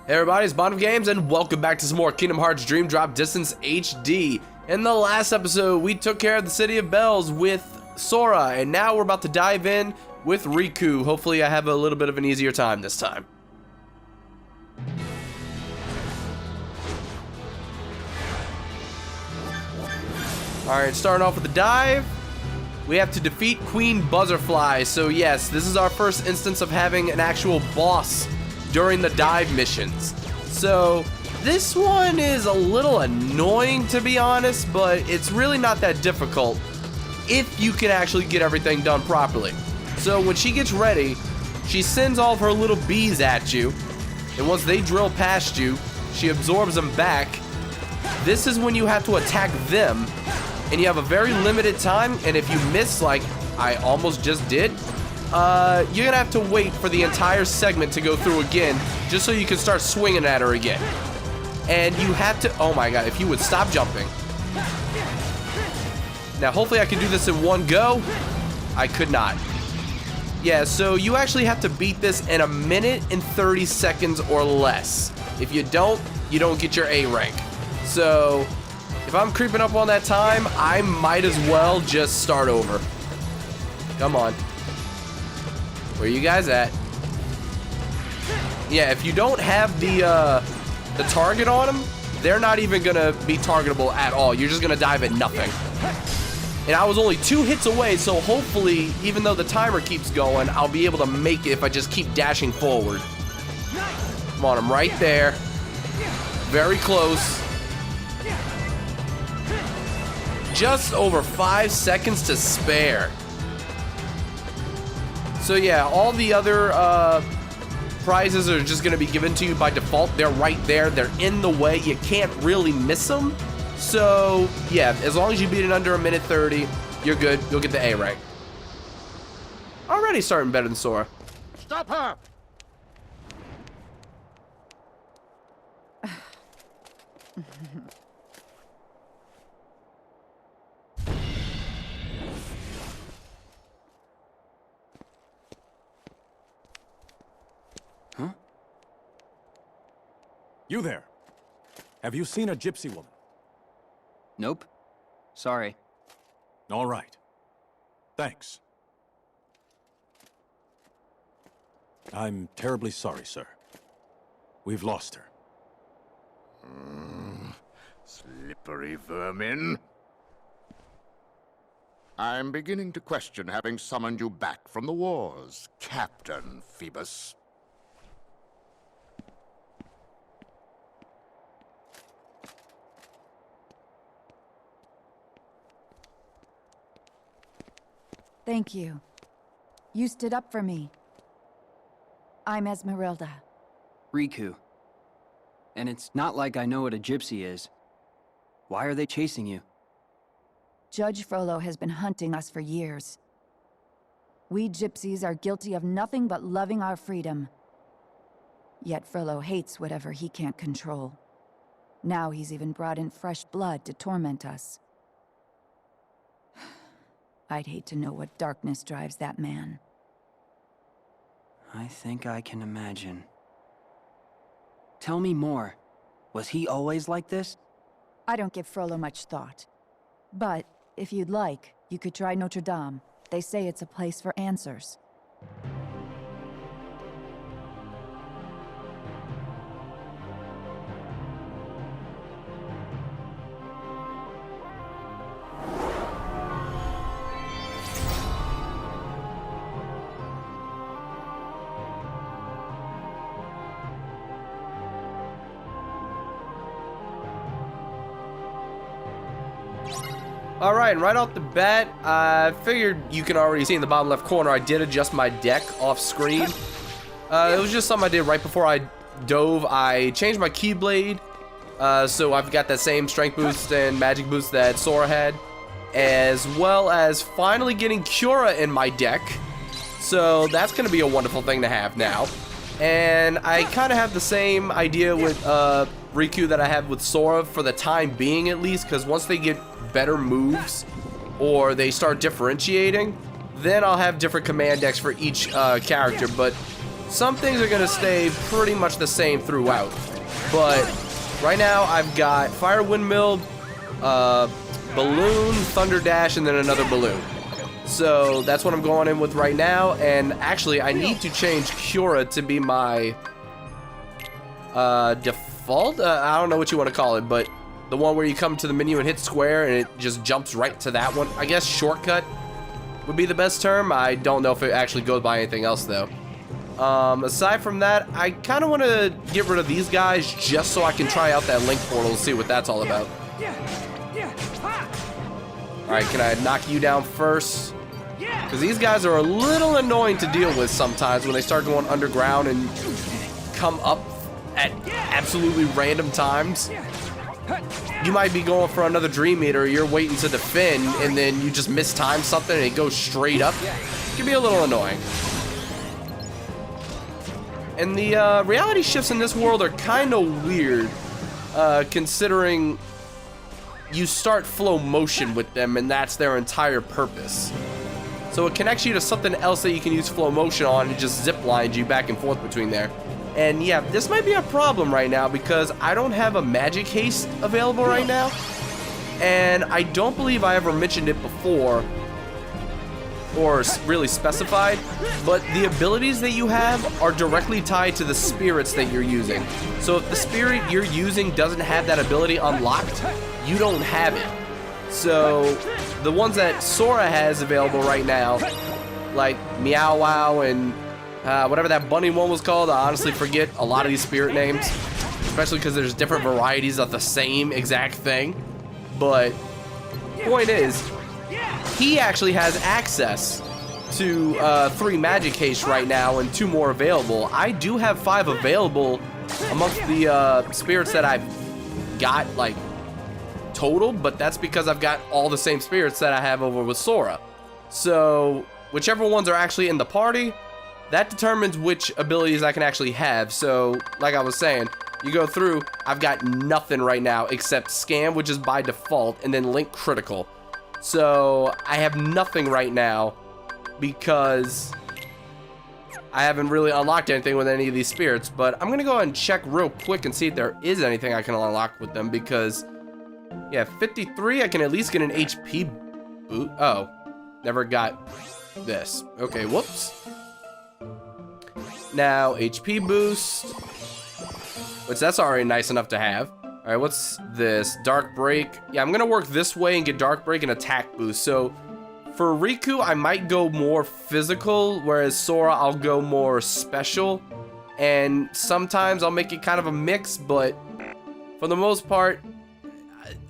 Hey everybody, it's Bond of Games, and welcome back to some more Kingdom Hearts Dream Drop Distance HD. In the last episode, we took care of the City of Bells with Sora, and now we're about to dive in with Riku. Hopefully I have a little bit of an easier time this time. Alright, starting off with the dive. We have to defeat Queen Buzzerfly. So yes, this is our first instance of having an actual boss during the dive missions. So this one is a little annoying, to be honest, but it's really not that difficult if you can actually get everything done properly. So when she gets ready, she sends all of her little bees at you, and once they drill past you, she absorbs them back. This is when you have to attack them, and you have a very limited time, and if you miss, like I almost just did, you're gonna have to wait for the entire segment to go through again, just so you can start swinging at her again. And you have to, oh my god, if you would stop jumping. Now hopefully I can do this in one go. I could not. Yeah, so you actually have to beat this in 1 minute and 30 seconds or less. If you don't get your A rank. So if I'm creeping up on that time, I might as well just start over. Come on. Where you guys at? Yeah, if you don't have the target on them, they're not even gonna be targetable at all. You're just gonna dive at nothing. And I was only 2 hits away, so hopefully, even though the timer keeps going, I'll be able to make it if I just keep dashing forward. Come on, I'm right there. Very close. Just over 5 seconds to spare. So yeah, all the other prizes are just going to be given to you by default. They're right there. They're in the way. You can't really miss them. So yeah, as long as you beat it under 1 minute 30, you're good. You'll get the A rank. Already starting better than Sora. Stop her! Huh? You there. Have you seen a gypsy woman? Nope. Sorry. All right. Thanks. I'm terribly sorry, sir. We've lost her. Slippery vermin. I'm beginning to question having summoned you back from the wars, Captain Phoebus. Thank you. You stood up for me. I'm Esmeralda. Riku. And it's not like I know what a gypsy is. Why are they chasing you? Judge Frollo has been hunting us for years. We gypsies are guilty of nothing but loving our freedom. Yet Frollo hates whatever he can't control. Now he's even brought in fresh blood to torment us. I'd hate to know what darkness drives that man. I think I can imagine. Tell me more. Was he always like this? I don't give Frollo much thought. But, if you'd like, you could try Notre Dame. They say it's a place for answers. Alright, and right off the bat, I figured you can already see in the bottom left corner, I did adjust my deck off screen. It was just something I did right before I dove. I changed my Keyblade, so I've got that same strength boost and magic boost that Sora had, as well as finally getting Cura in my deck. So that's going to be a wonderful thing to have now. And I kind of have the same idea with Riku that I have with Sora for the time being, at least, because once they get better moves or they start differentiating, then I'll have different command decks for each character. But some things are gonna stay pretty much the same throughout. But right now I've got Fire Windmill, Balloon, Thunder Dash, and then another balloon. So that's what I'm going in with right now. And actually I need to change Cura to be my default. I don't know what you want to call it, but the one where you come to the menu and hit square and it just jumps right to that one. I guess shortcut would be the best term. I don't know if it actually goes by anything else though. Aside from that, I kind of want to get rid of these guys just so I can try out that link portal and see what that's all about. Alright, can I knock you down first? Because these guys are a little annoying to deal with sometimes when they start going underground and come up at absolutely random times. You might be going for another Dream Eater, you're waiting to defend, and then you just mistime something and it goes straight up. It can be a little annoying. And the reality shifts in this world are kind of weird, considering you start flow motion with them and that's their entire purpose. So it connects you to something else that you can use flow motion on and just zip lines you back and forth between there. And yeah, this might be a problem right now because I don't have a magic haste available right now. And I don't believe I ever mentioned it before or really specified, but the abilities that you have are directly tied to the spirits that you're using. So if the spirit you're using doesn't have that ability unlocked, you don't have it. So the ones that Sora has available right now, like Meow Wow and whatever that bunny one was called, I honestly forget a lot of these spirit names, especially because there's different varieties of the same exact thing. But point is, he actually has access to 3 magic haste right now and 2 more available. I do have 5 available amongst the spirits that I've got like total, but that's because I've got all the same spirits that I have over with Sora. So whichever ones are actually in the party, that determines which abilities I can actually have. So like I was saying, you go through, I've got nothing right now except Scam, which is by default, and then Link Critical. So I have nothing right now because I haven't really unlocked anything with any of these spirits. But I'm gonna go ahead and check real quick and see if there is anything I can unlock with them, because yeah, 53, I can at least get an HP boot. Oh, never got this. Okay, whoops. Now HP boost, which that's already nice enough to have. All right, what's this? Dark Break. Yeah, I'm gonna work this way and get Dark Break and attack boost. So for Riku, I might go more physical, whereas Sora, I'll go more special. And sometimes I'll make it kind of a mix, but for the most part,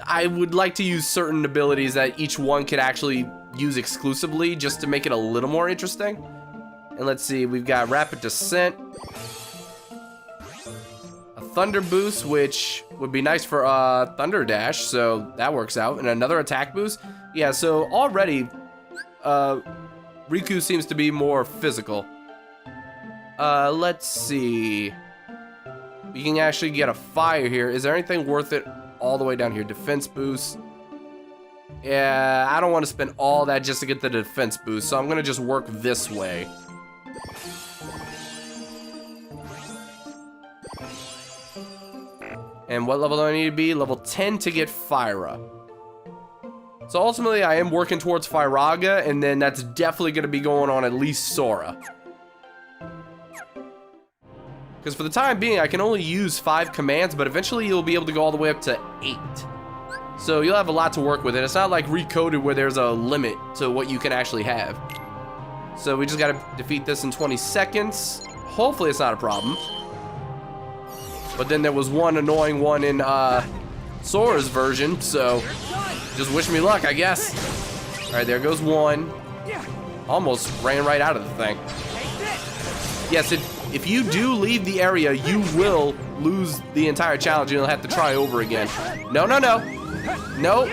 I would like to use certain abilities that each one could actually use exclusively just to make it a little more interesting. And let's see, we've got Rapid Descent, a Thunder Boost, which would be nice for Thunder Dash, so that works out, and another attack boost. Yeah, so already Riku seems to be more physical. Let's see, we can actually get a fire here. Is there anything worth it all the way down here? Defense boost. Yeah, I don't want to spend all that just to get the defense boost, so I'm gonna just work this way. And what level do I need to be? Level 10 to get Fyra. So ultimately, I am working towards Fyraga, and then that's definitely going to be going on at least Sora. Because for the time being, I can only use 5 commands, but eventually you'll be able to go all the way up to 8. So you'll have a lot to work with, and it's not like Recoded where there's a limit to what you can actually have. So we just got to defeat this in 20 seconds. Hopefully it's not a problem. But then there was one annoying one in Sora's version, so just wish me luck, I guess. All right, there goes one. Almost ran right out of the thing. Yes, if you do leave the area, you will lose the entire challenge. You'll have to try over again. No, no, no. No.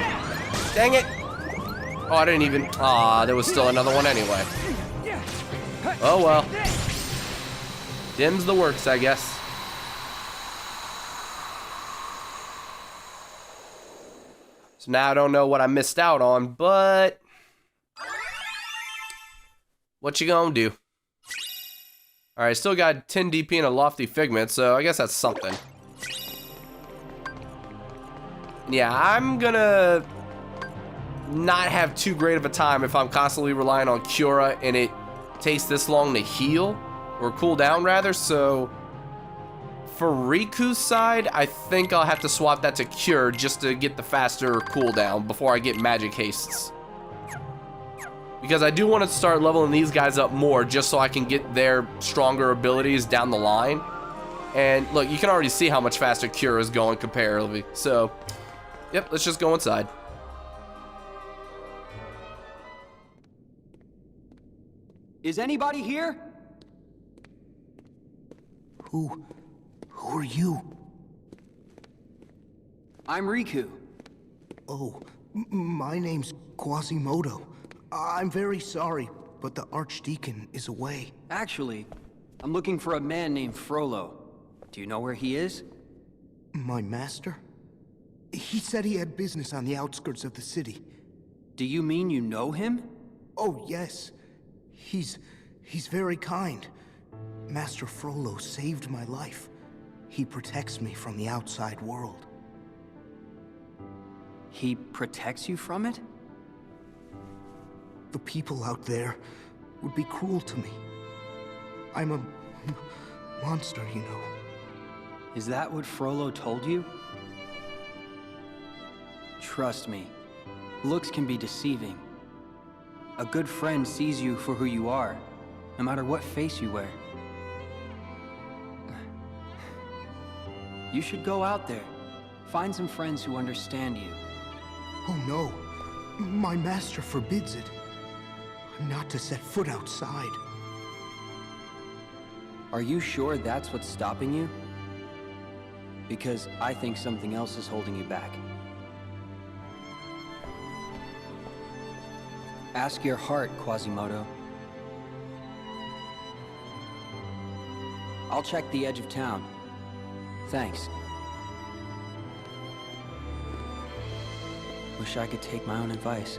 Dang it. Oh, I didn't even. Aw, there was still another one anyway. Oh, well. Dims the works, I guess. So now I don't know what I missed out on, but what you gonna do? Alright, still got 10 DP and a lofty figment, so I guess that's something. Yeah, I'm gonna not have too great of a time if I'm constantly relying on Cura and it takes this long to heal, or cool down rather, so for Riku's side, I think I'll have to swap that to Cure just to get the faster cooldown before I get magic hastes. Because I do want to start leveling these guys up more just so I can get their stronger abilities down the line. And look, you can already see how much faster Cure is going comparatively. So, yep, let's just go inside. Is anybody here? Who are you? I'm Riku. Oh, my name's Quasimodo. I'm very sorry, but the Archdeacon is away. Actually, I'm looking for a man named Frollo. Do you know where he is? My master? He said he had business on the outskirts of the city. Do you mean you know him? Oh, yes. He's very kind. Master Frollo saved my life. He protects me from the outside world. He protects you from it? The people out there would be cruel to me. I'm a monster, you know. Is that what Frollo told you? Trust me, looks can be deceiving. A good friend sees you for who you are, no matter what face you wear. You should go out there, find some friends who understand you. Oh no, my master forbids it. I'm not to set foot outside. Are you sure that's what's stopping you? Because I think something else is holding you back. Ask your heart, Quasimodo. I'll check the edge of town. Thanks. Wish I could take my own advice.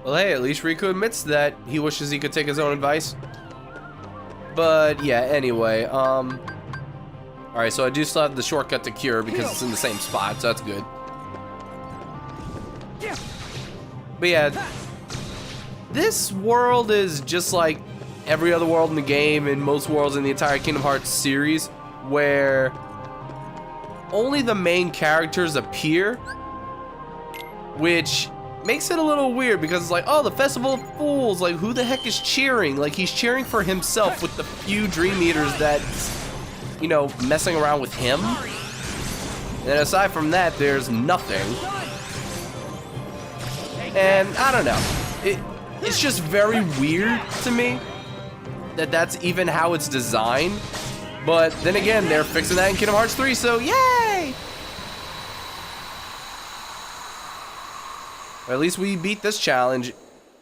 Well, hey, at least Riku admits that he wishes he could take his own advice. But yeah, anyway, alright, so I do still have the shortcut to Cure because it's in the same spot, so that's good. But yeah, this world is just like every other world in the game and most worlds in the entire Kingdom Hearts series, where only the main characters appear, which makes it a little weird because it's like, oh, the Festival of Fools, like who the heck is cheering? Like he's cheering for himself with the few Dream Eaters that's, you know, messing around with him. And aside from that, there's nothing. And I don't know, it's just very weird to me that that's even how it's designed. But then again, they're fixing that in Kingdom Hearts 3, so yay! Or at least we beat this challenge.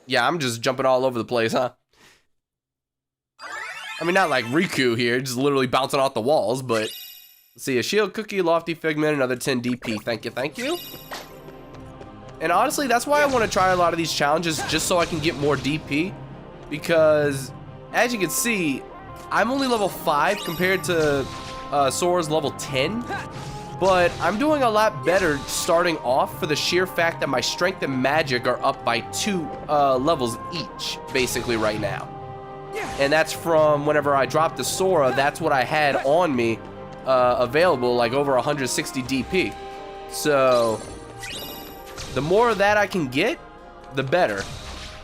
Yeah, I'm just jumping all over the place, huh? I mean, not like Riku here, just literally bouncing off the walls, but let's see, a shield cookie, lofty figment, another 10 DP. Thank you, thank you. And honestly, that's why I want to try a lot of these challenges, just so I can get more DP. Because, as you can see, I'm only level 5 compared to Sora's level 10. But I'm doing a lot better starting off for the sheer fact that my strength and magic are up by 2 levels each, basically right now. And that's from whenever I dropped the Sora, that's what I had on me available, like over 160 DP. So the more of that I can get, the better.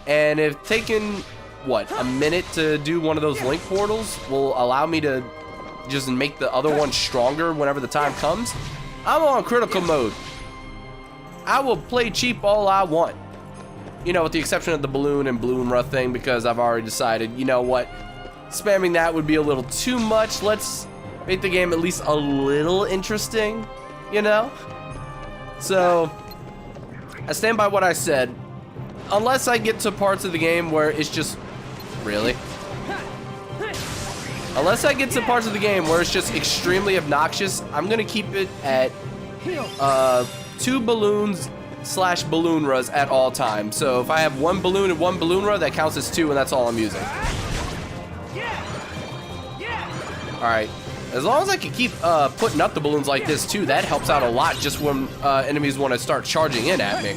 And if taking, what, a minute to do one of those link portals will allow me to just make the other one stronger whenever the time comes, I'm on critical mode. I will play cheap all I want. You know, with the exception of the balloon and Bloomra thing, because I've already decided, you know what, spamming that would be a little too much. Let's make the game at least a little interesting, you know? So, I stand by what I said. Unless I get to parts of the game where it's just, really? Unless I get to parts of the game where it's just extremely obnoxious, I'm gonna keep it at 2 balloons / balloon ras at all times. So if I have 1 balloon and 1 balloon ra, that counts as 2, and that's all I'm using. Alright. As long as I can keep putting up the balloons like this too, that helps out a lot just when enemies want to start charging in at me.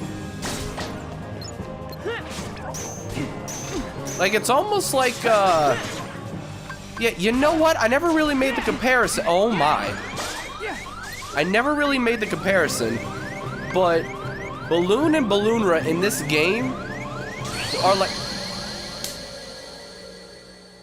Like, it's almost like, yeah, you know what? I never really made the comparison. Oh my. I never really made the comparison, but Balloon and Balloonra in this game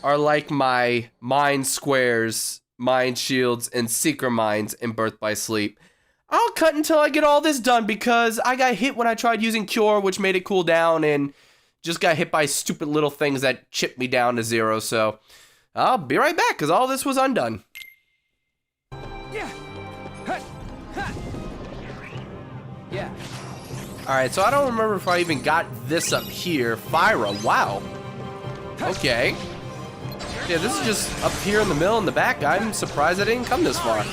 are like my Mind Squares, Mind Shields, and Secret Minds in Birth by Sleep. I'll cut until I get all this done because I got hit when I tried using Cure, which made it cool down, and just got hit by stupid little things that chipped me down to 0, so I'll be right back because all this was undone. Yeah. Alright, so I don't remember if I even got this up here. Fyra, wow. Okay. Yeah, this is just up here in the middle in the back. I'm surprised I didn't come this far.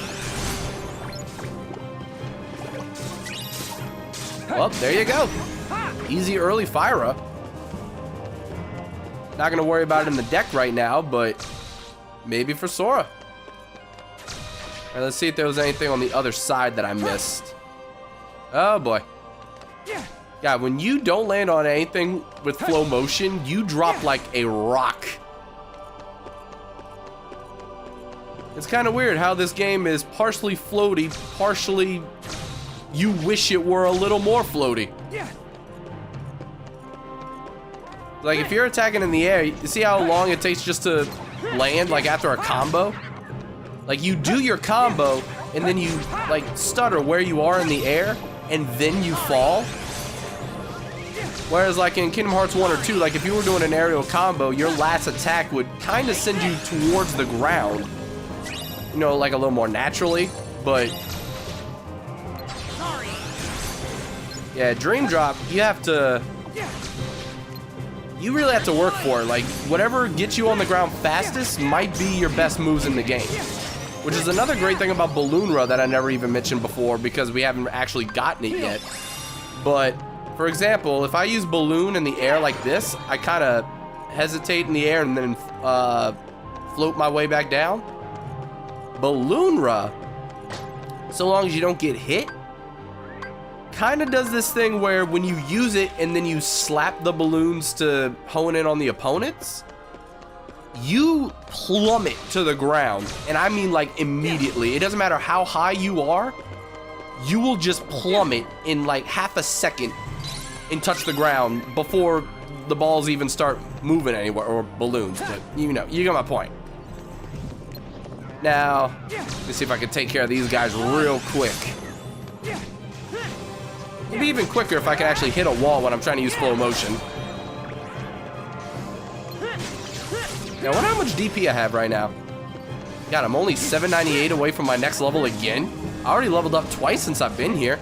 Well, there you go. Easy early Fyra. Not gonna worry about it in the deck right now, but maybe for Sora. Alright, let's see if there was anything on the other side that I missed. Oh boy. Yeah, when you don't land on anything with flow motion, you drop like a rock. It's kind of weird how this game is partially floaty, partially you wish it were a little more floaty. Like, if you're attacking in the air, you see how long it takes just to land, like, after a combo? Like, you do your combo, and then you, like, stutter where you are in the air, and then you fall. Whereas, like, in Kingdom Hearts 1 or 2, like, if you were doing an aerial combo, your last attack would kind of send you towards the ground. You know, like, a little more naturally, but... yeah, Dream Drop, you have to... you really have to work for it. Like, whatever gets you on the ground fastest might be your best moves in the game. Which is another great thing about Balloonra that I never even mentioned before because we haven't actually gotten it yet. But, for example, if I use Balloon in the air like this, I kind of hesitate in the air and then float my way back down. Balloonra, so long as you don't get hit, kind of does this thing where when you use it and then you slap the balloons to hone in on the opponents, you plummet to the ground, and I mean like immediately. It doesn't matter how high you are, you will just plummet in like half a second and touch the ground before the balls even start moving anywhere, or balloons, but you know, you get my point. Now, let's see if I can take care of these guys real quick. It'd be even quicker if I can actually hit a wall when I'm trying to use flow motion. Now, I wonder how much DP I have right now. God, I'm only 798 away from my next level again. I already leveled up twice since I've been here.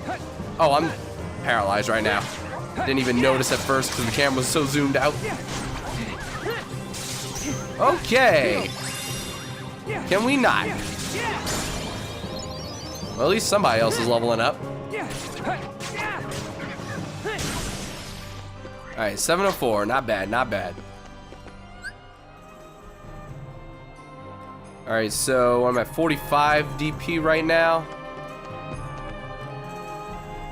Oh, I'm paralyzed right now. Didn't even notice at first because the camera was so zoomed out. Okay. Can we not? Well, at least somebody else is leveling up. Alright, 704. Not bad, not bad. Alright, so I'm at 45 DP right now.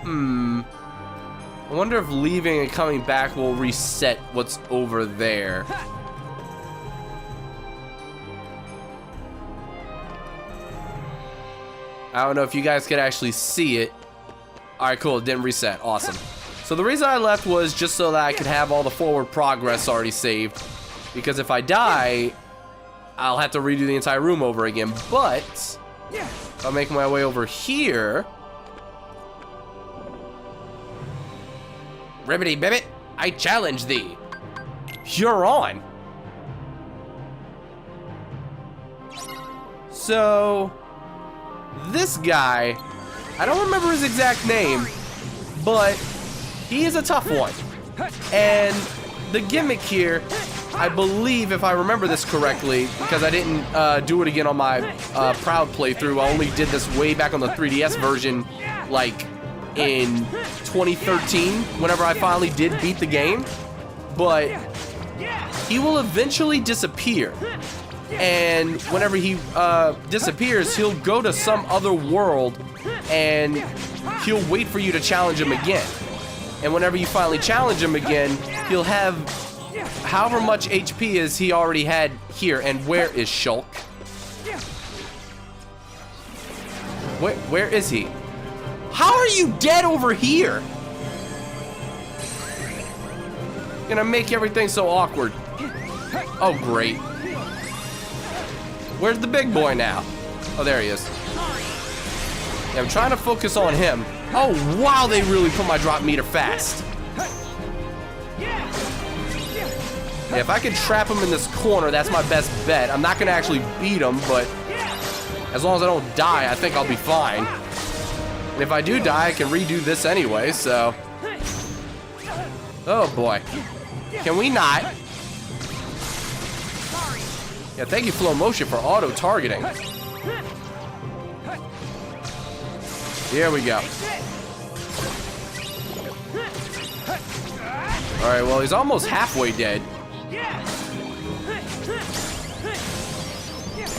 I wonder if leaving and coming back will reset what's over there. I don't know if you guys could actually see it. Alright, cool. It didn't reset. Awesome. So the reason I left was just so that I could have all the forward progress already saved. Because if I die, I'll have to redo the entire room over again. But if I make my way over here... Ribbity bibbit, I challenge thee. You're on. So... this guy, I don't remember his exact name, but he is a tough one. And the gimmick here, I believe, if I remember this correctly, because I didn't do it again on my Proud playthrough, I only did this way back on the 3DS version, like in 2013, whenever I finally did beat the game. But he will eventually disappear. And whenever he disappears, he'll go to some other world and he'll wait for you to challenge him again. And whenever you finally challenge him again, he'll have however much HP as he already had here. And where is Shulk? Where is he? How are you dead over here? Gonna make everything so awkward. Oh, great. Where's the big boy now? Oh, there he is. Yeah, I'm trying to focus on him. Oh, wow, they really put my drop meter fast. Yeah, if I can trap him in this corner, that's my best bet. I'm not gonna actually beat him, but as long as I don't die, I think I'll be fine. And if I do die, I can redo this anyway, so. Oh boy. Can we not? Yeah, thank you, Flow Motion, for auto-targeting. Here we go. Alright, well, he's almost halfway dead.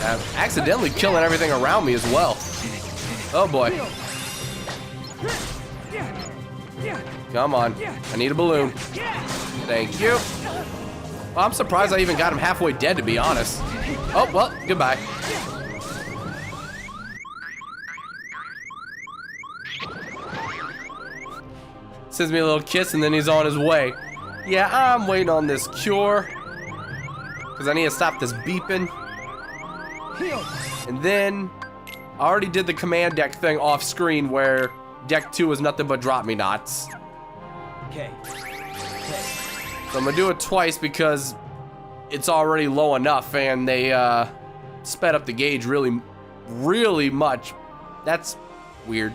I'm accidentally killing everything around me as well. Oh boy. Come on. I need a balloon. Thank you. Well, I'm surprised I even got him halfway dead, to be honest. Oh, well, goodbye. Sends me a little kiss and then he's on his way. Yeah, I'm waiting on this cure. Because I need to stop this beeping. And then I already did the command deck thing off screen where deck 2 is nothing but drop me knots. Okay. So I'm gonna do it twice because it's already low enough and they sped up the gauge really much. That's weird.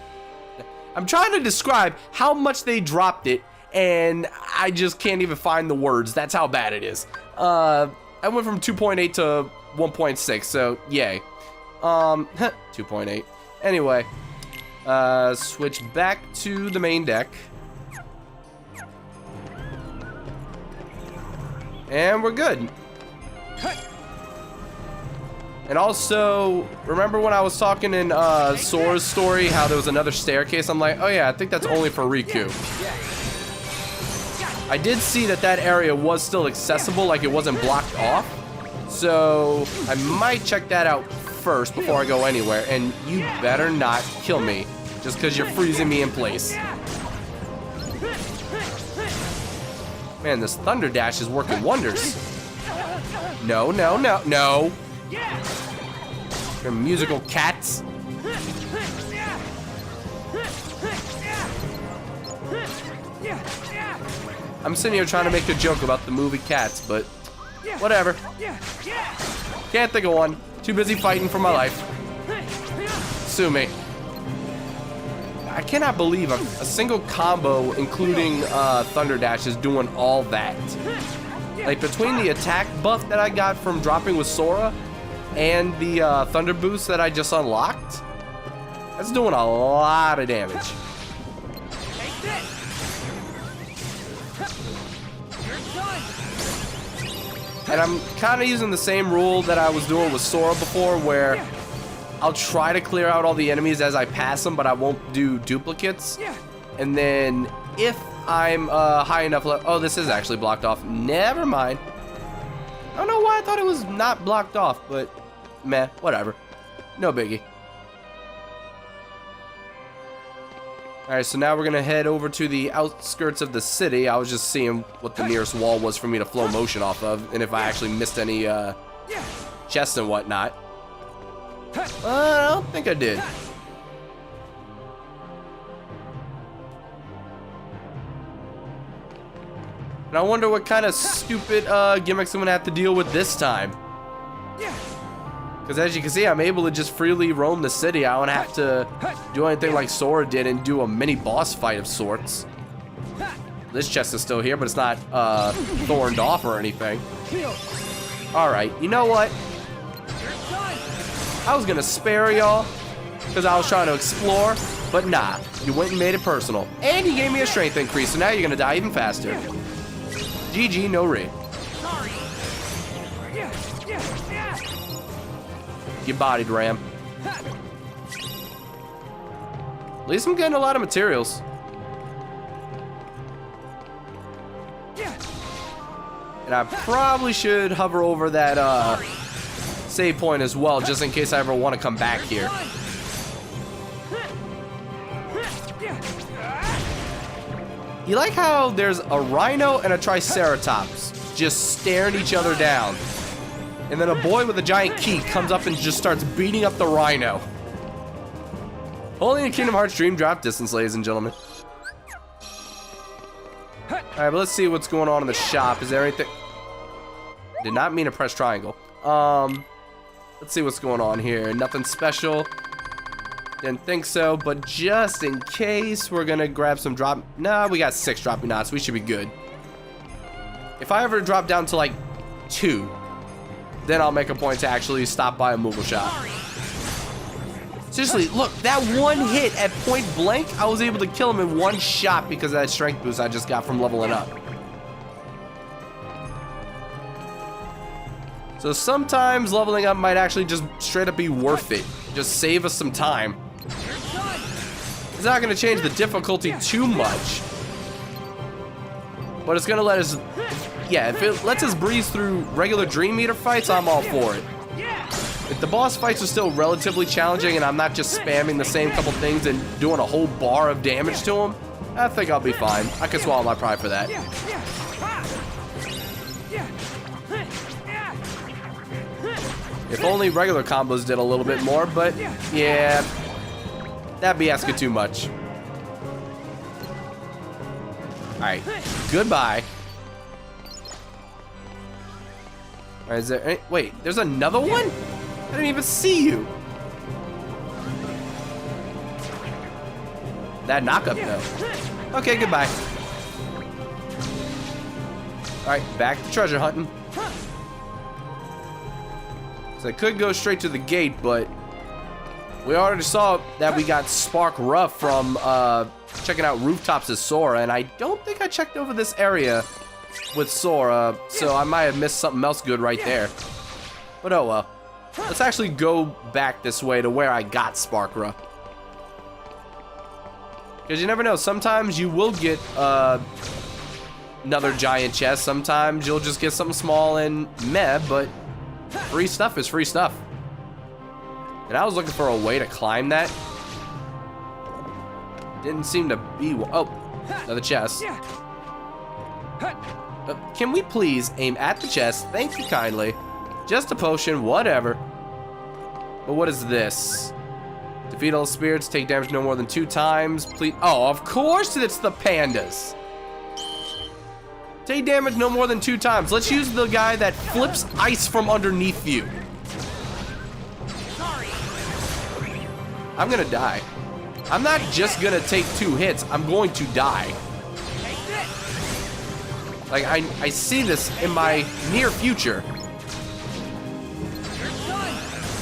I'm trying to describe how much they dropped it and I just can't even find the words. That's how bad it is. I went from 2.8 to 1.6, so yay. 2.8. Anyway, switch back to the main deck. And we're good. And also, remember when I was talking in Sora's story how there was another staircase? I'm like, oh yeah, I think that's only for Riku. I did see that that area was still accessible, like it wasn't blocked off. So I might check that out first before I go anywhere. And you better not kill me just because you're freezing me in place. Man, this Thunder Dash is working wonders. No, no, no, no. You're musical cats. I'm sitting here trying to make a joke about the movie Cats, but whatever. Can't think of one. Too busy fighting for my life. Sue me. I cannot believe a single combo, including Thunder Dash, is doing all that. Like, between the attack buff that I got from dropping with Sora and the Thunder Boost that I just unlocked, that's doing a lot of damage. And I'm kind of using the same rule that I was doing with Sora before, where I'll try to clear out all the enemies as I pass them, but I won't do duplicates. And then if I'm high enough oh, this is actually blocked off. Never mind. I don't know why I thought it was not blocked off, but meh, whatever. No biggie. Alright, so now we're gonna head over to the outskirts of the city. I was just seeing what the nearest wall was for me to flow motion off of, and if I actually missed any chests and whatnot. I don't think I did. And I wonder what kind of stupid gimmicks I'm gonna have to deal with this time. Because as you can see, I'm able to just freely roam the city. I don't have to do anything like Sora did and do a mini boss fight of sorts. This chest is still here, but it's not thorned off or anything. Alright, you know what? I was gonna spare y'all because I was trying to explore, But nah, you went and made it personal. And you gave me a strength increase, so now you're gonna die even faster. GG, no re. Get bodied, Ram. At least I'm getting a lot of materials. And I probably should hover over that save point as well, just in case I ever want to come back here. You like how there's a rhino and a triceratops just staring each other down. And then a boy with a giant key comes up and just starts beating up the rhino. Only in Kingdom Hearts Dream Drop Distance, ladies and gentlemen. Alright, but let's see what's going on in the shop. Is there anything? Did not mean to press triangle. Let's see what's going on here. Nothing special. Didn't think so, but just in case, we're gonna grab some drop. Nah, we got 6 dropping knots. We should be good. If I ever drop down to like 2, then I'll make a point to actually stop by a mobile shop. Seriously, look, that one hit at point blank, I was able to kill him in one shot because of that strength boost I just got from leveling up. So sometimes leveling up might actually just straight up be worth it. Just save us some time. It's not gonna change the difficulty too much, but it's gonna let us, yeah, if it lets us breeze through regular Dream Eater fights, I'm all for it. If the boss fights are still relatively challenging and I'm not just spamming the same couple things and doing a whole bar of damage to them, I think I'll be fine. I can swallow my pride for that. If only regular combos did a little bit more, but yeah, that'd be asking too much. Alright, goodbye. Alright, is there any, wait, there's another one? I didn't even see you. That knockup though. Okay, goodbye. Alright, back to treasure hunting. So I could go straight to the gate, but we already saw that we got Spark Rough from checking out rooftops as Sora, and I don't think I checked over this area with Sora, so I might have missed something else good right there. But oh well. Let's actually go back this way to where I got Spark Rough. Because you never know, sometimes you will get another giant chest, sometimes you'll just get something small and meh, but free stuff is free stuff. And I was looking for a way to climb that. Didn't seem to be one. Oh, another chest. Can we please aim at the chest? Thank you kindly. Just a potion, whatever. But what is this? Defeat all spirits, take damage no more than 2 times. Please. Oh, of course it's the pandas. Take damage no more than 2 times. Let's use the guy that flips ice from underneath you. I'm gonna die. I'm not just gonna take 2 hits. I'm going to die. Like, I see this in my near future.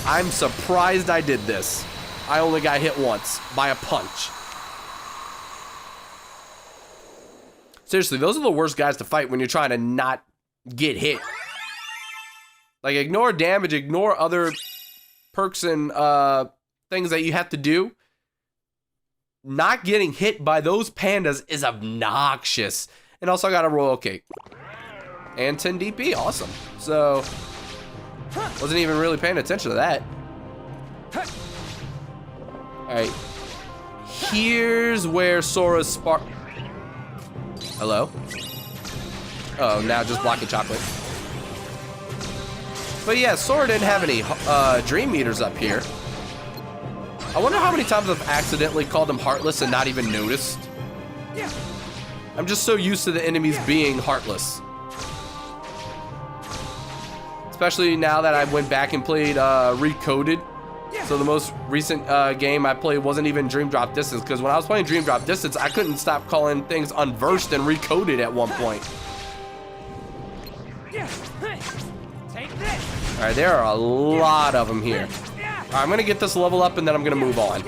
I'm surprised I did this. I only got hit once by a punch. Seriously, those are the worst guys to fight when you're trying to not get hit. Like, ignore damage, ignore other perks and things that you have to do. Not getting hit by those pandas is obnoxious. And also I got a royal cake. And 10 DP, awesome. So, wasn't even really paying attention to that. Alright. Here's where Sora's spark... Hello? Oh, now just blocking chocolate. But yeah, Sora didn't have any Dream Eaters up here. I wonder how many times I've accidentally called them heartless and not even noticed. I'm just so used to the enemies being heartless. Especially now that I went back and played Recoded. So the most recent game I played wasn't even Dream Drop Distance, because when I was playing Dream Drop Distance, I couldn't stop calling things Unversed and Recoded at one point. Alright, there are a lot of them here. Alright, I'm gonna get this level up and then I'm gonna move on.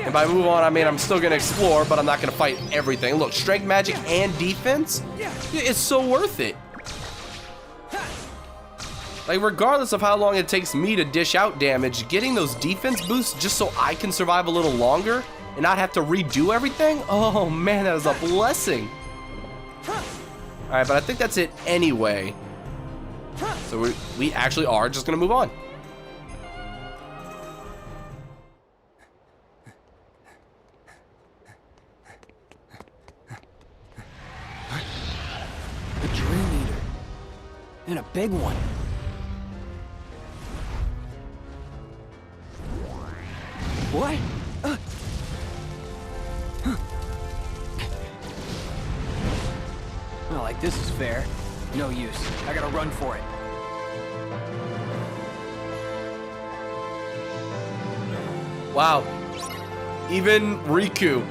And by move on, I mean I'm still gonna explore, but I'm not gonna fight everything. Look, strength magic and defense, it's so worth it. Like, regardless of how long it takes me to dish out damage, getting those defense boosts just so I can survive a little longer and not have to redo everything, oh man, that is a blessing. All right, but I think that's it anyway. So we actually are just gonna move on. A dream eater. And a big one. What? Not like this is fair. No use. I gotta run for it. Wow. Even Riku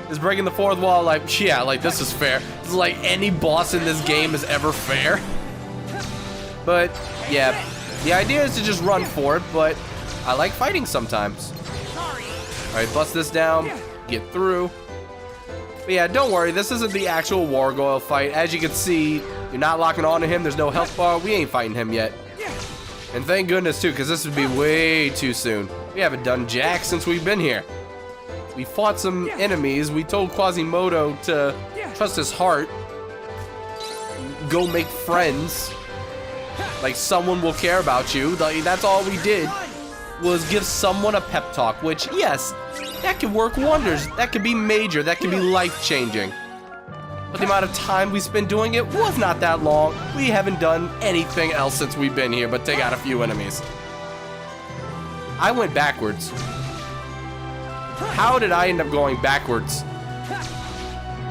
is breaking the fourth wall like, yeah, like this is fair. This is like any boss in this game is ever fair. But yeah, the idea is to just run for it, but I like fighting sometimes. All right, bust this down, get through. But yeah, don't worry, this isn't the actual Gargoyle fight. As you can see, you're not locking on to him. There's no health bar. We ain't fighting him yet. And thank goodness too, because this would be way too soon. We haven't done jack since we've been here. We fought some enemies. We told Quasimodo to trust his heart. Go make friends. Like someone will care about you. That's all we did, was give someone a pep talk, which, yes, that can work wonders. That could be major. That could be life-changing. But the amount of time we spent doing it was not that long. We haven't done anything else since we've been here but take out a few enemies. I went backwards. How did I end up going backwards?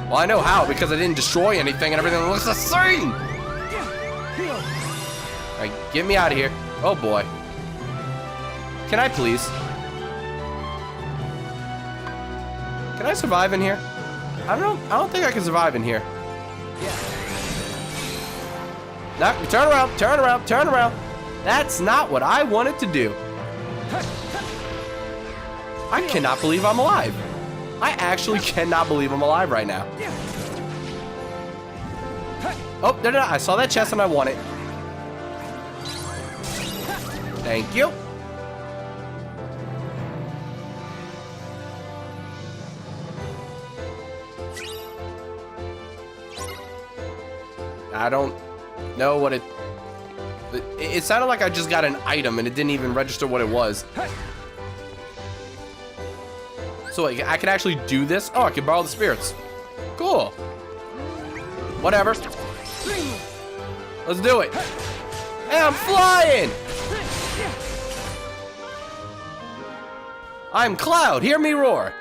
Well, I know how, because I didn't destroy anything and everything looks the same! Alright, get me out of here. Oh boy. Can I please? Can I survive in here? I don't think I can survive in here. No, turn around, turn around, turn around. That's not what I wanted to do. I cannot believe I'm alive. I actually cannot believe I'm alive right now. Oh, no, I saw that chest and I want it. Thank you. I don't know what it sounded like I just got an item and it didn't even register what it was. So I can actually do this? Oh, I can borrow the spirits. Cool. Whatever. Let's do it. Hey, I'm flying! I'm Cloud, hear me roar.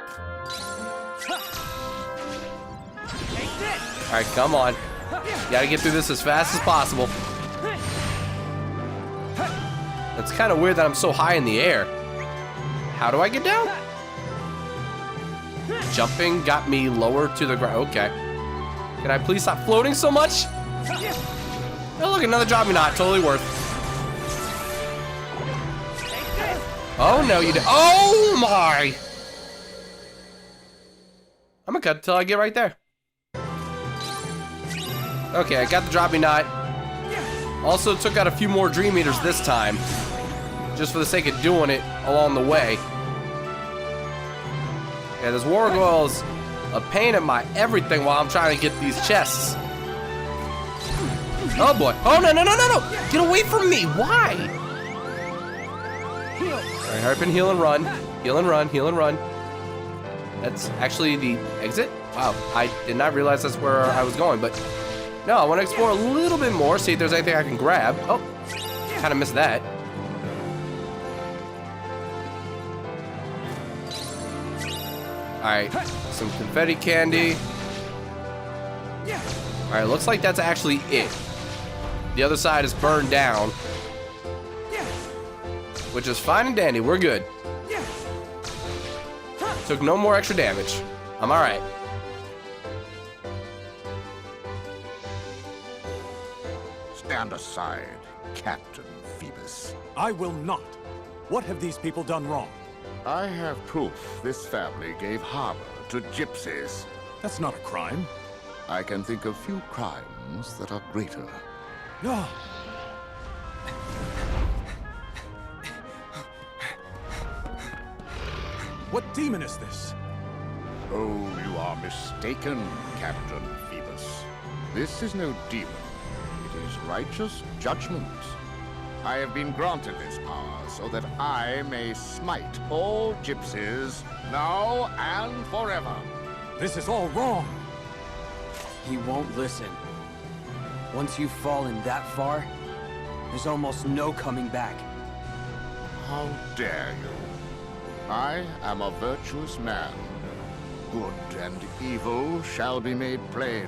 Alright, come on. Gotta get through this as fast as possible. It's kind of weird that I'm so high in the air. How do I get down? Jumping got me lower to the ground. Okay. Can I please stop floating so much? Oh, look, another drop me not. Totally worth. Oh, no, you did. Oh, my. I'm gonna cut until I get right there. Okay, I got the drop me not. Also took out a few more Dream Eaters this time, just for the sake of doing it along the way. Yeah, this Gargoyle's a pain in my everything while I'm trying to get these chests. Oh boy. Oh no, no, no, no, no! Get away from me! Why? Alright, hurry up and heal and run. Heal and run, heal and run. That's actually the exit? Wow, I did not realize that's where I was going, but no, I want to explore a little bit more, see if there's anything I can grab. Oh, kind of missed that. Alright, some confetti candy. Alright, looks like that's actually it. The other side is burned down, which is fine and dandy. We're good. Took no more extra damage. I'm alright. Stand aside, Captain Phoebus. I will not. What have these people done wrong? I have proof this family gave harbor to gypsies. That's not a crime. I can think of few crimes that are greater. No. What demon is this? Oh, you are mistaken, Captain Phoebus. This is no demon. It is righteous judgment. I have been granted this power so that I may smite all gypsies now and forever. This is all wrong. He won't listen. Once you've fallen that far, there's almost no coming back. How dare you? I am a virtuous man. Good and evil shall be made plain.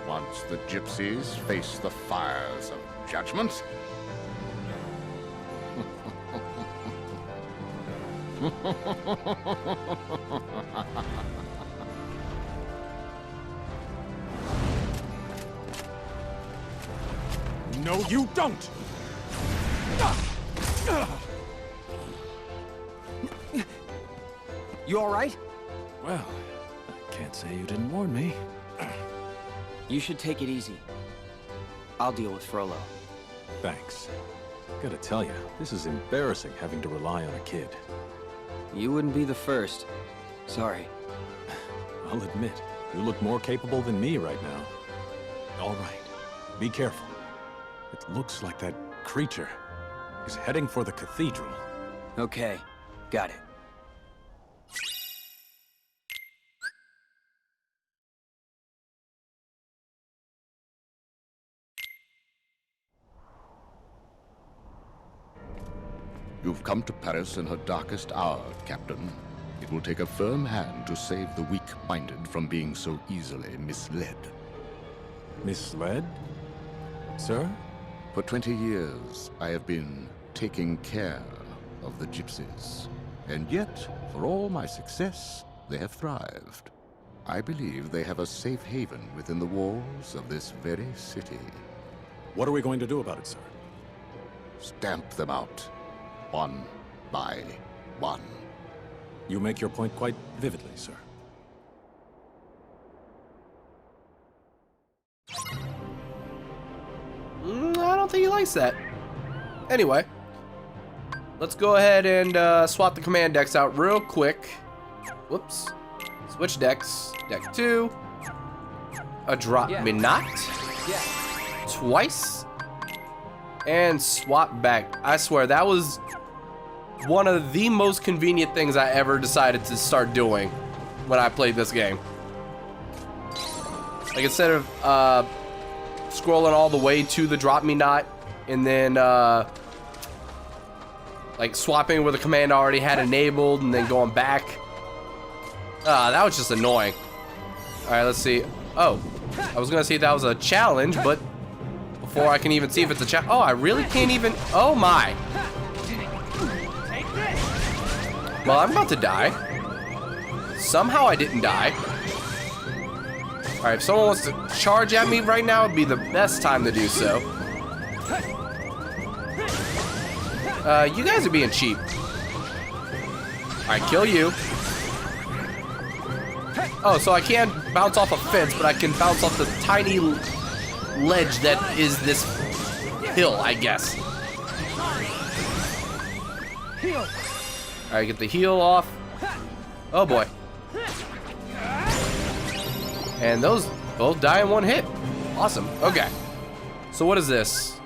Once the gypsies face the fires of judgment, No, you don't! You all right? Well, I can't say you didn't warn me. You should take it easy. I'll deal with Frollo. Thanks. Gotta tell you, this is embarrassing having to rely on a kid. You wouldn't be the first. Sorry. I'll admit, you look more capable than me right now. All right, be careful. It looks like that creature is heading for the cathedral. Okay, got it. you've come to Paris in her darkest hour, Captain. It will take a firm hand to save the weak-minded from being so easily misled. Misled? Sir? For 20 years, I have been taking care of the gypsies. And yet, for all my success, they have thrived. I believe they have a safe haven within the walls of this very city. What are we going to do about it, sir? Stamp them out, one by one. You make your point quite vividly, sir. I don't think he likes that. Anyway, let's go ahead and swap the command decks out real quick. Whoops. Switch decks. Deck 2. A drop me not. Twice. And swap back. I swear, that was one of the most convenient things I ever decided to start doing when I played this game. Like, instead of scrolling all the way to the drop me not and then like swapping where the command I already had enabled and then going back. That was just annoying. All right, let's see. Oh, I was gonna see if that was a challenge, but before I can even see if it's a challenge. Oh, I really can't even. Oh my. Well, I'm about to die. Somehow I didn't die. All right, if someone wants to charge at me right now, it'd be the best time to do so. You guys are being cheap. All right, kill you. Oh, so I can't bounce off a fence, but I can bounce off the tiny ledge that is this hill, I guess. All right, get the heal off. Oh boy. And those both die in one hit. Awesome. Okay. So what is this?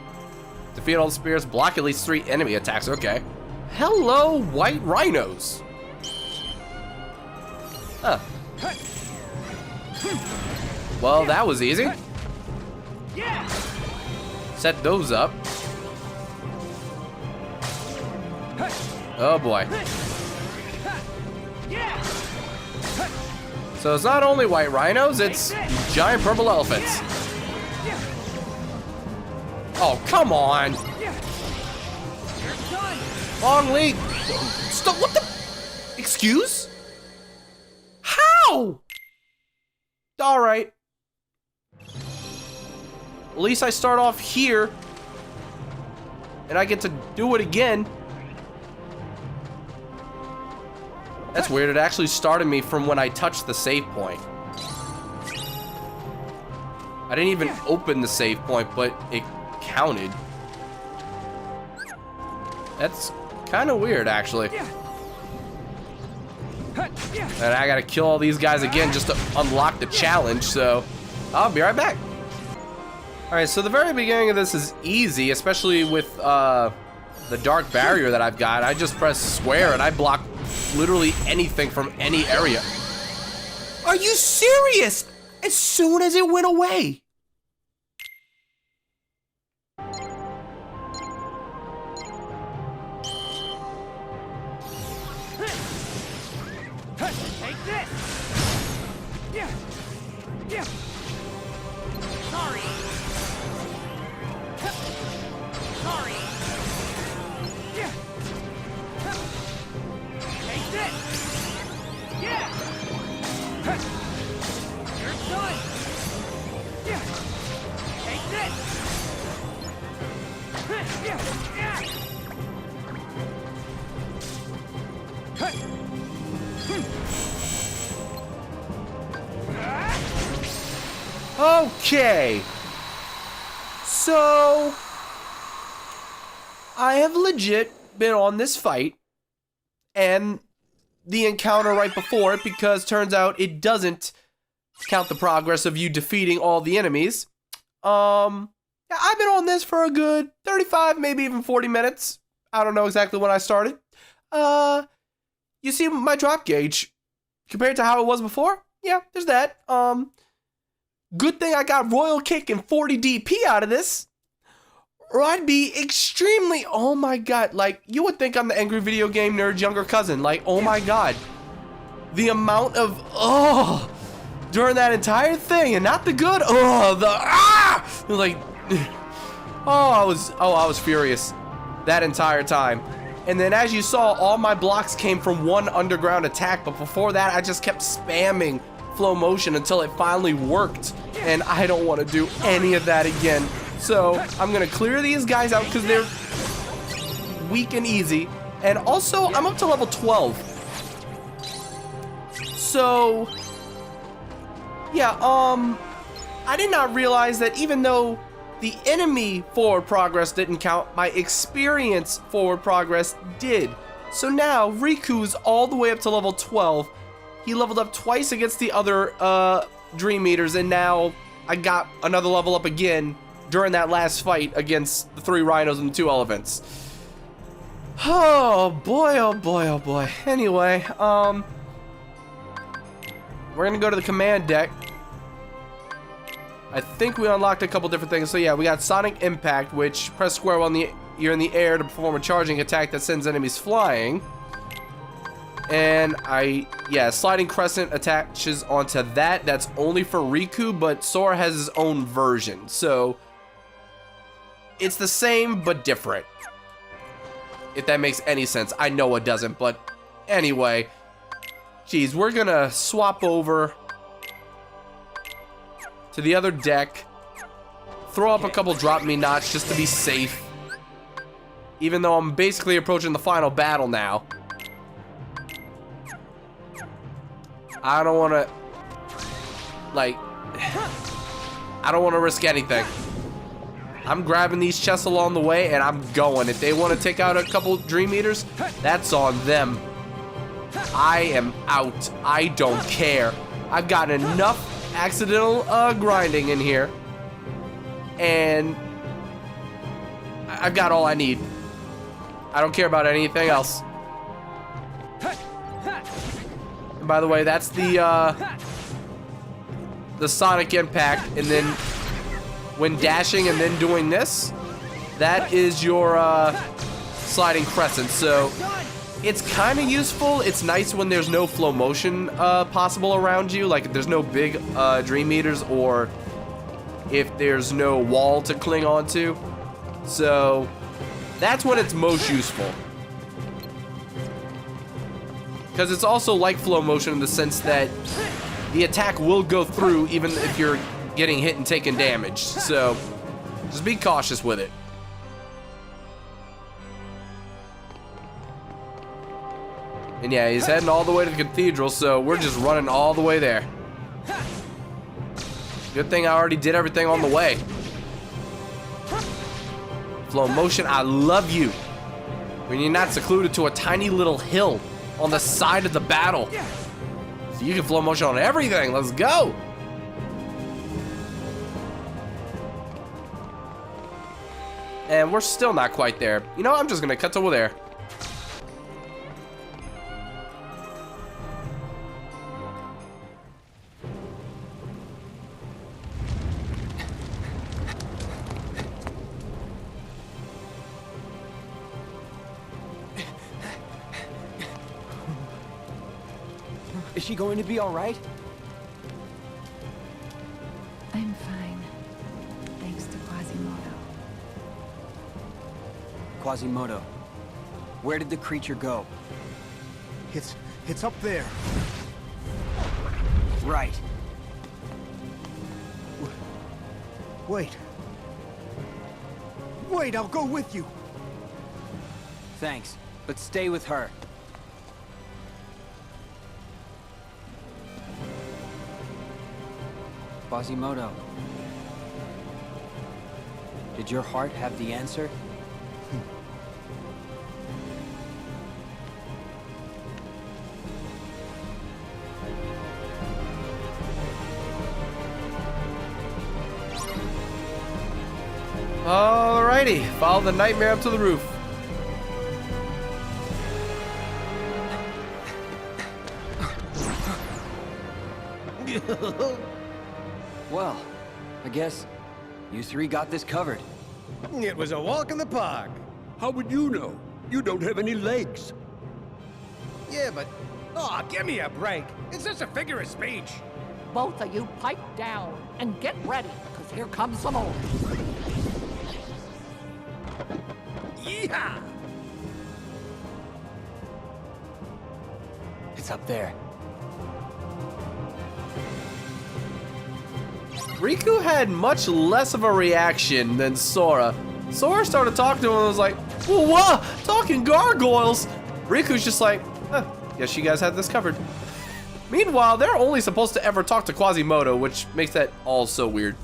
Defeat all the spirits, block at least 3 enemy attacks. Okay. Hello, white rhinos. Huh. Well, that was easy. Set those up. Oh boy. So it's not only white rhinos, it's giant purple elephants. Oh, come on. Long lead. Stop. What the? Excuse? How? All right. At least I start off here and I get to do it again. That's weird. It actually started me from when I touched the save point. I didn't even open the save point, but it counted. That's kind of weird, actually. And I gotta kill all these guys again just to unlock the challenge, so I'll be right back. Alright, so the very beginning of this is easy, especially with the dark barrier that I've got. I just press square and I block literally anything from any area. Are you serious? As soon as it went away. Take this! Yeah! Yeah! Sorry! Sorry! Yeah! Take this! Yeah! You're done! Yeah! Take this! Yeah! Yeah! Okay. So I have legit been on this fight and the encounter right before it, because turns out it doesn't count the progress of you defeating all the enemies. I've been on this for a good 35, maybe even 40 minutes. I don't know exactly when I started. You see my drop gauge compared to how it was before? Yeah, there's that. Good thing I got Royal Kick and 40 DP out of this, or I'd be extremely, oh my god, like, you would think I'm the angry video game nerd's younger cousin. Like, oh my god. The amount of, during that entire thing, and not the good, like, I was furious that entire time. And then as you saw, all my blocks came from one underground attack, but before that, I just kept spamming flow motion until it finally worked, and I don't want to do any of that again. So I'm gonna clear these guys out because they're weak and easy, and also I'm up to level 12. So yeah, I did not realize that even though the enemy forward progress didn't count, my experience forward progress did. So now Riku's all the way up to level 12. He leveled up twice against the other Dream Eaters, and now I got another level up again during that last fight against the 3 rhinos and the 2 elephants. Oh boy, oh boy, oh boy. Anyway, we're gonna go to the command deck. I think we unlocked a couple different things. So yeah, we got Sonic Impact, which press square while you're in the air to perform a charging attack that sends enemies flying. And Sliding Crescent attaches onto that. That's only for Riku, but Sora has his own version. So it's the same, but different. If that makes any sense. I know it doesn't, but anyway. Geez, we're gonna swap over to the other deck. Throw up a couple drop me knots just to be safe. Even though I'm basically approaching the final battle now. I don't want to, like, I don't want to risk anything. I'm grabbing these chests along the way, and I'm going. If they want to take out a couple Dream Eaters, that's on them. I am out. I don't care. I've got enough accidental grinding in here, and I've got all I need. I don't care about anything else. By the way, that's the Sonic Impact, and then when dashing and then doing this, that is your Sliding Crescent. So it's kind of useful. It's nice when there's no flow motion possible around you, like if there's no big Dream Eaters, or if there's no wall to cling onto. So that's when it's most useful. Because it's also like flow motion in the sense that the attack will go through even if you're getting hit and taking damage. So just be cautious with it. And yeah, he's heading all the way to the cathedral, so we're just running all the way there. Good thing I already did everything on the way. Flow motion, I love you. When you're not secluded to a tiny little hill on the side of the battle. So you can flow motion on everything. Let's go. And we're still not quite there. You know, I'm just gonna cut over there. Is she going to be all right? I'm fine. Thanks to Quasimodo. Quasimodo, where did the creature go? It's up there. Right. Wait. Wait, I'll go with you. Thanks, but stay with her. Quasimodo, did your heart have the answer? Alrighty, follow the nightmare up to the roof. Well, I guess you three got this covered. It was a walk in the park. How would you know? You don't have any legs. Yeah, but... Aw, give me a break. It's just a figure of speech. Both of you pipe down and get ready, because here comes some more. Yeehaw! It's up there. Riku had much less of a reaction than Sora. Sora started talking to him and was like, whoa, talking gargoyles. Riku's just like, guess you guys had this covered. Meanwhile, they're only supposed to ever talk to Quasimodo, which makes that all so weird.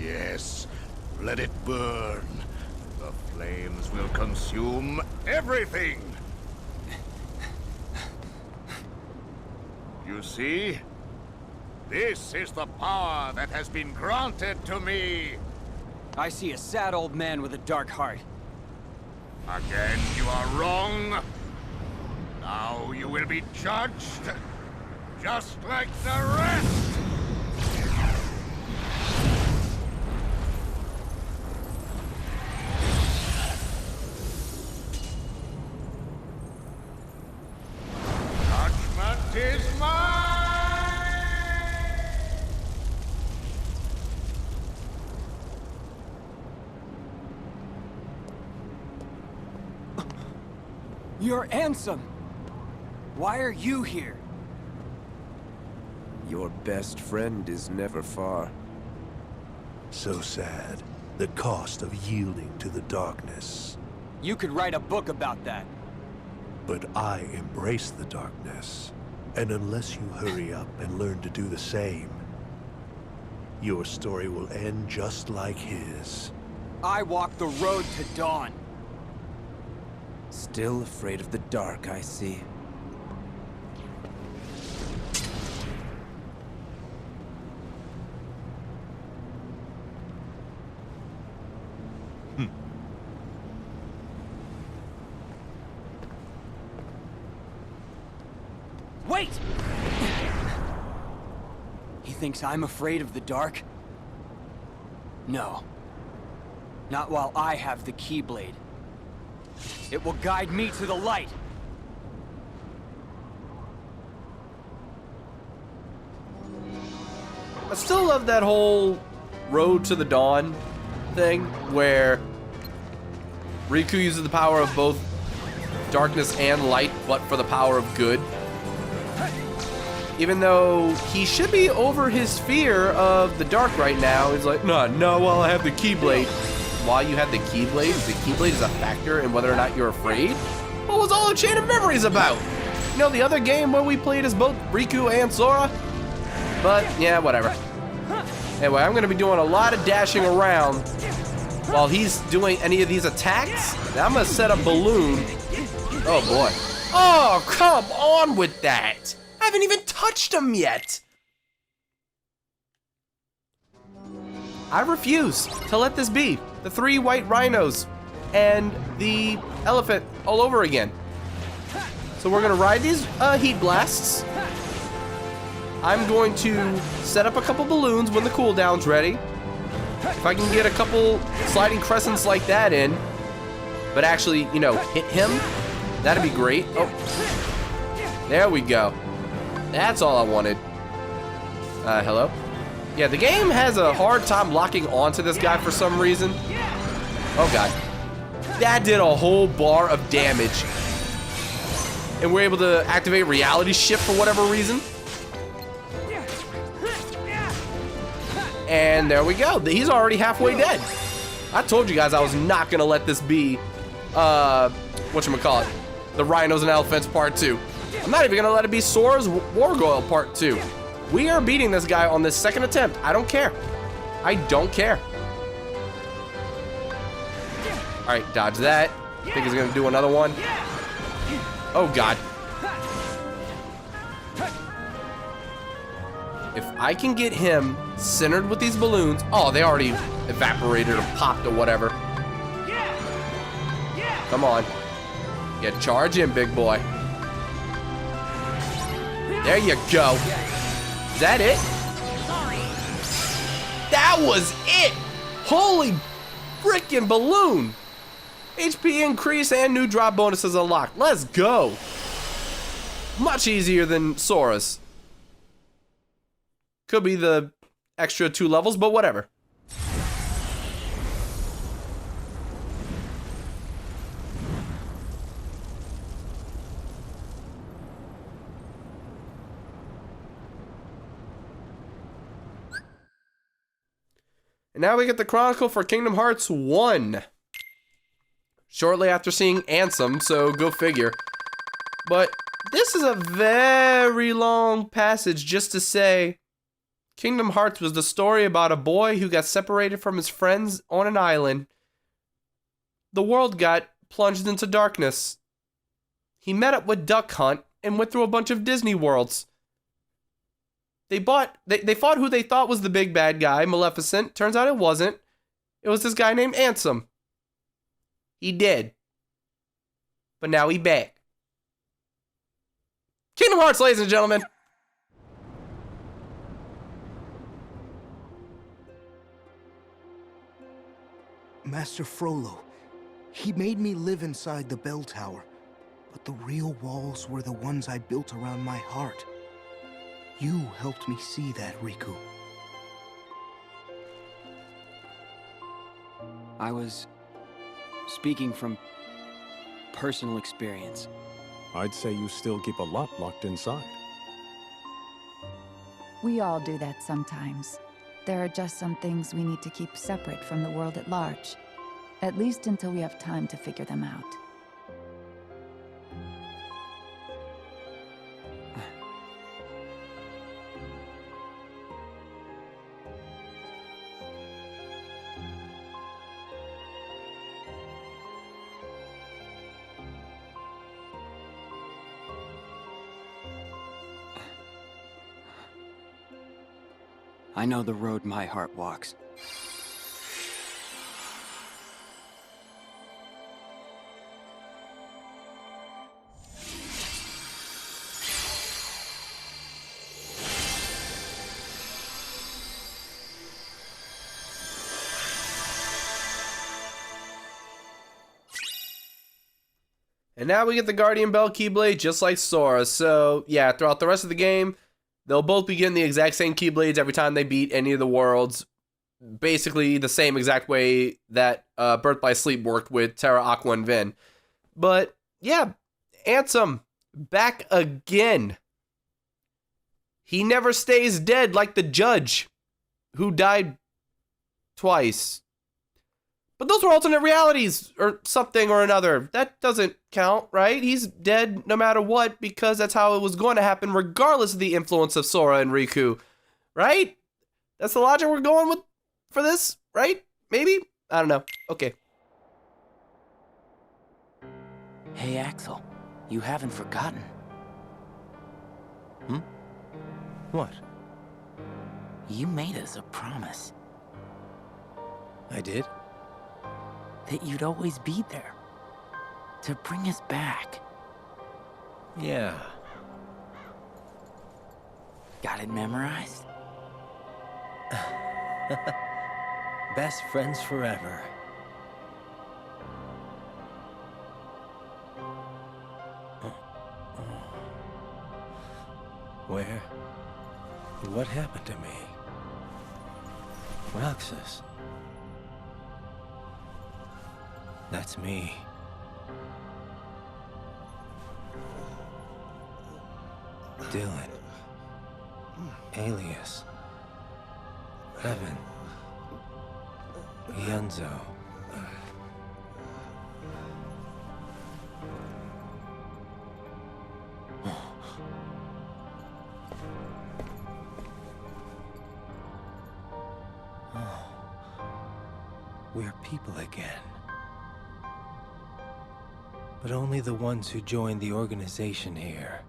Yes, let it burn. The flames will consume everything. You see? This is the power that has been granted to me. I see a sad old man with a dark heart. Again, you are wrong. Now you will be judged, just like the rest. Judgment is mine. You're Ansem! Why are you here? Your best friend is never far. So sad. The cost of yielding to the darkness. You could write a book about that. But I embrace the darkness. And unless you hurry up and learn to do the same, your story will end just like his. I walk the road to dawn. Still afraid of the dark, I see. Wait! He thinks I'm afraid of the dark? No. Not while I have the Keyblade. It will guide me to the light. I still love that whole road to the dawn thing where Riku uses the power of both darkness and light, but for the power of good. Even though he should be over his fear of the dark right now, he's like, no, while I have the Keyblade. while you had the Keyblade, the Keyblade is a factor in whether or not you're afraid? What was all the Chain of Memories about? You know, the other game where we played as both Riku and Sora? But, yeah, whatever. Anyway, I'm gonna be doing a lot of dashing around while he's doing any of these attacks. Now I'm gonna set a balloon. Oh boy. Oh, come on with that. I haven't even touched him yet. I refuse to let this be. The 3 white rhinos and the elephant all over again. So we're gonna ride these heat blasts. I'm going to set up a couple balloons when the cooldown's ready. If I can get a couple sliding crescents like that in, but actually, you know, hit him, that'd be great. Oh, there we go. That's all I wanted. Hello? Yeah, the game has a hard time locking onto this guy for some reason. Oh god. That did a whole bar of damage. And we're able to activate reality shift for whatever reason. And there we go. He's already halfway dead. I told you guys I was not gonna let this be, whatchamacallit, the Rhinos and Elephants Part 2. I'm not even gonna let it be Sora's Wargoyle Part 2. We are beating this guy on this second attempt. I don't care. I don't care. All right, dodge that. I think he's gonna do another one. Oh God. If I can get him centered with these balloons. Oh, they already evaporated or popped or whatever. Come on. Yeah, charge in, big boy. There you go. Is that it? That was it! Holy freaking balloon! HP increase and new drop bonuses unlocked. Let's go! Much easier than Sora's. Could be the extra 2 levels, but whatever. And now we get the Chronicle for Kingdom Hearts 1. Shortly after seeing Ansem, so go figure. But this is a very long passage just to say Kingdom Hearts was the story about a boy who got separated from his friends on an island. The world got plunged into darkness. He met up with Duck Hunt and went through a bunch of Disney worlds. They fought who they thought was the big bad guy, Maleficent. Turns out it wasn't. It was this guy named Ansem. He did. But now he back. Kingdom Hearts, ladies and gentlemen. Master Frollo, he made me live inside the bell tower, but the real walls were the ones I built around my heart. You helped me see that, Riku. I was speaking from personal experience. I'd say you still keep a lot locked inside. We all do that sometimes. There are just some things we need to keep separate from the world at large. At least until we have time to figure them out. I know the road my heart walks. And now we get the Guardian Bell Keyblade just like Sora. So yeah, throughout the rest of the game, they'll both be getting the exact same Keyblades every time they beat any of the worlds. Basically the same exact way that Birth by Sleep worked with Terra, Aqua, and Vin. But yeah, Ansem, back again. He never stays dead like the judge, who died twice. But those were alternate realities or something or another. That doesn't count, right? He's dead no matter what because that's how it was going to happen regardless of the influence of Sora and Riku, right? That's the logic we're going with for this, right? Maybe? I don't know. Okay. Hey, Axel. You haven't forgotten. What? You made us a promise. I did? That you'd always be there. To bring us back. Yeah. Got it memorized? Best friends forever. Where? What happened to me? Roxas. That's me. Dylan. Alias. Evan. Yenzo. We're people again. But only the ones who joined the organization here.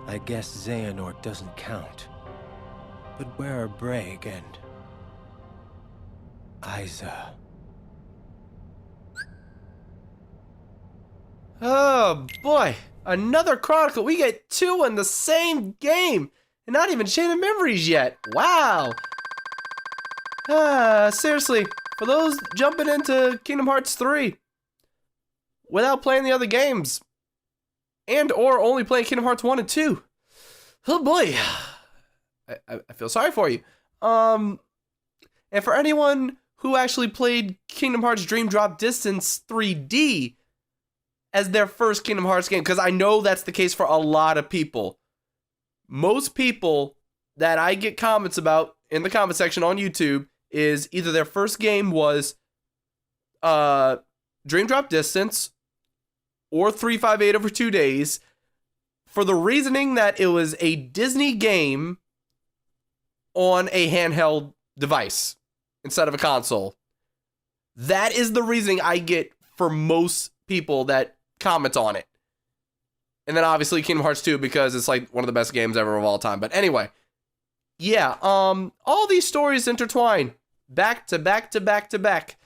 I guess Xehanort doesn't count. But where are Braig and Isa? Oh boy, another Chronicle. We get 2 in the same game and not even Chain of Memories yet. Wow. Seriously, for those jumping into Kingdom Hearts 3 without playing the other games and or only playing Kingdom Hearts 1 and 2. Oh boy. I feel sorry for you. And for anyone who actually played Kingdom Hearts Dream Drop Distance 3D as their first Kingdom Hearts game, because I know that's the case for a lot of people. Most people that I get comments about in the comment section on YouTube is either their first game was Dream Drop Distance or 358 over 2 days, for the reasoning that it was a Disney game on a handheld device instead of a console. That is the reasoning I get for most people that comment on it. And then obviously Kingdom Hearts 2 because it's like one of the best games ever of all time. But anyway, yeah, all these stories intertwine back to back to back to back.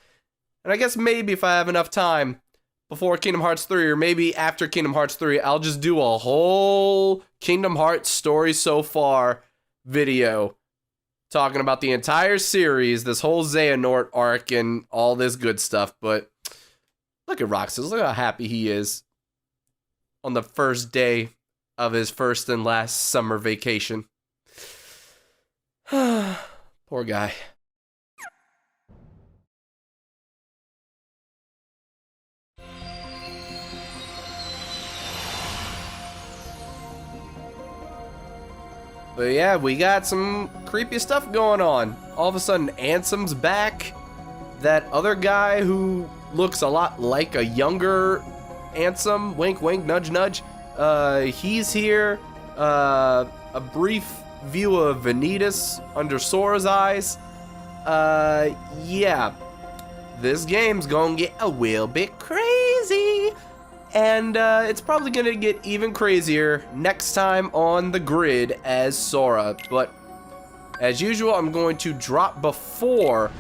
And I guess maybe if I have enough time before Kingdom Hearts 3 or maybe after Kingdom Hearts 3, I'll just do a whole Kingdom Hearts story so far video talking about the entire series, this whole Xehanort arc and all this good stuff. But look at Roxas, look how happy he is on the first day of his first and last summer vacation. Poor guy. But yeah, we got some creepy stuff going on. All of a sudden, Ansem's back. That other guy who looks a lot like a younger Ansem, wink, wink, nudge, nudge. He's here. A brief view of Vanitas under Sora's eyes. Yeah. This game's gonna get a little bit crazy. And it's probably going to get even crazier next time on the grid as Sora. But as usual, I'm going to drop before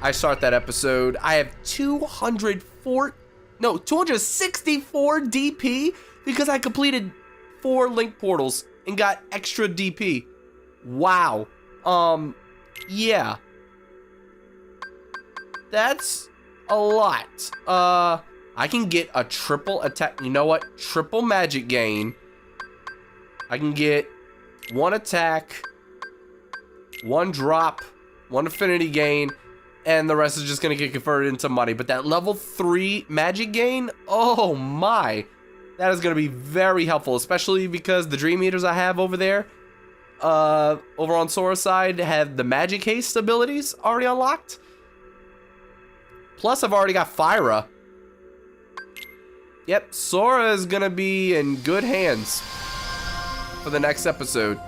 I start that episode. I have 264 DP because I completed 4 link portals and got extra DP. Wow. Yeah. That's a lot. I can get a triple attack. You know what? Triple magic gain. I can get 1 attack, 1 drop, 1 affinity gain, and the rest is just going to get converted into money. But that level 3 magic gain, oh my. That is going to be very helpful, especially because the Dream Eaters I have over there, over on Sora's side, have the magic haste abilities already unlocked. Plus, I've already got Fyra. Yep, Sora is gonna be in good hands for the next episode.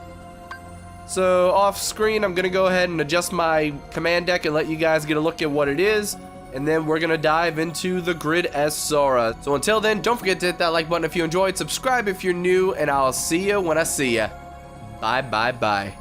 So off screen, I'm gonna go ahead and adjust my command deck and let you guys get a look at what it is. And then we're gonna dive into the grid as Sora. So until then, don't forget to hit that like button if you enjoyed, subscribe if you're new, and I'll see you when I see ya. Bye, bye, bye.